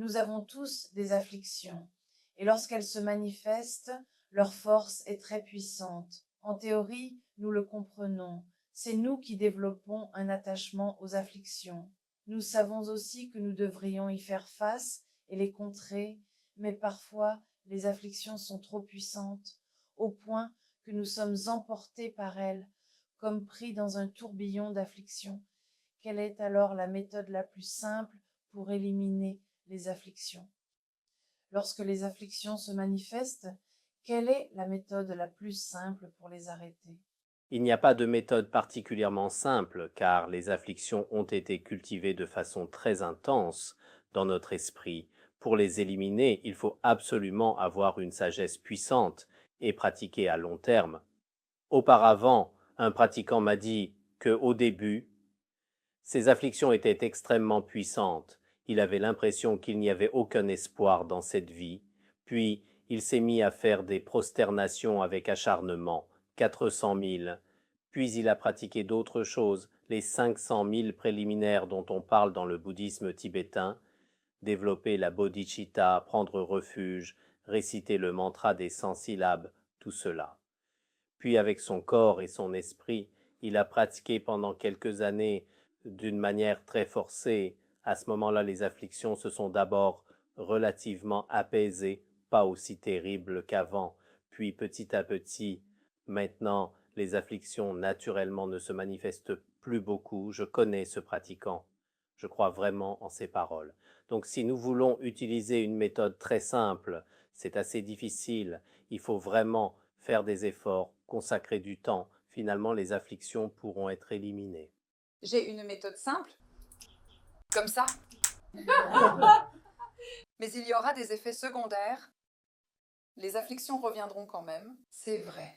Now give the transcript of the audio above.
Nous avons tous des afflictions, et lorsqu'elles se manifestent, leur force est très puissante. En théorie, nous le comprenons. C'est nous qui développons un attachement aux afflictions. Nous savons aussi que nous devrions y faire face et les contrer, mais parfois les afflictions sont trop puissantes, au point que nous sommes emportés par elles, comme pris dans un tourbillon d'afflictions. Quelle est alors la méthode la plus simple pour éliminer les afflictions? Lorsque les afflictions se manifestent, quelle est la méthode la plus simple pour les arrêter? Il n'y a pas de méthode particulièrement simple, car les afflictions ont été cultivées de façon très intense dans notre esprit. Pour les éliminer, il faut absolument avoir une sagesse puissante et pratiquer à long terme. Auparavant, un pratiquant m'a dit que, au début, ces afflictions étaient extrêmement puissantes. Il avait l'impression qu'il n'y avait aucun espoir dans cette vie. Puis, il s'est mis à faire des prosternations avec acharnement, 400 000. Puis il a pratiqué d'autres choses, les 500 000 préliminaires dont on parle dans le bouddhisme tibétain, développer la bodhicitta, prendre refuge, réciter le mantra des 100 syllabes, tout cela. Puis avec son corps et son esprit, il a pratiqué pendant quelques années d'une manière très forcée. À ce moment-là, les afflictions se sont d'abord relativement apaisées, pas aussi terribles qu'avant. Puis petit à petit, maintenant, les afflictions naturellement ne se manifestent plus beaucoup. Je connais ce pratiquant. Je crois vraiment en ses paroles. Donc si nous voulons utiliser une méthode très simple, c'est assez difficile. Il faut vraiment faire des efforts, consacrer du temps. Finalement, les afflictions pourront être éliminées. J'ai une méthode simple, comme ça. Mais il y aura des effets secondaires. Les afflictions reviendront quand même, c'est vrai.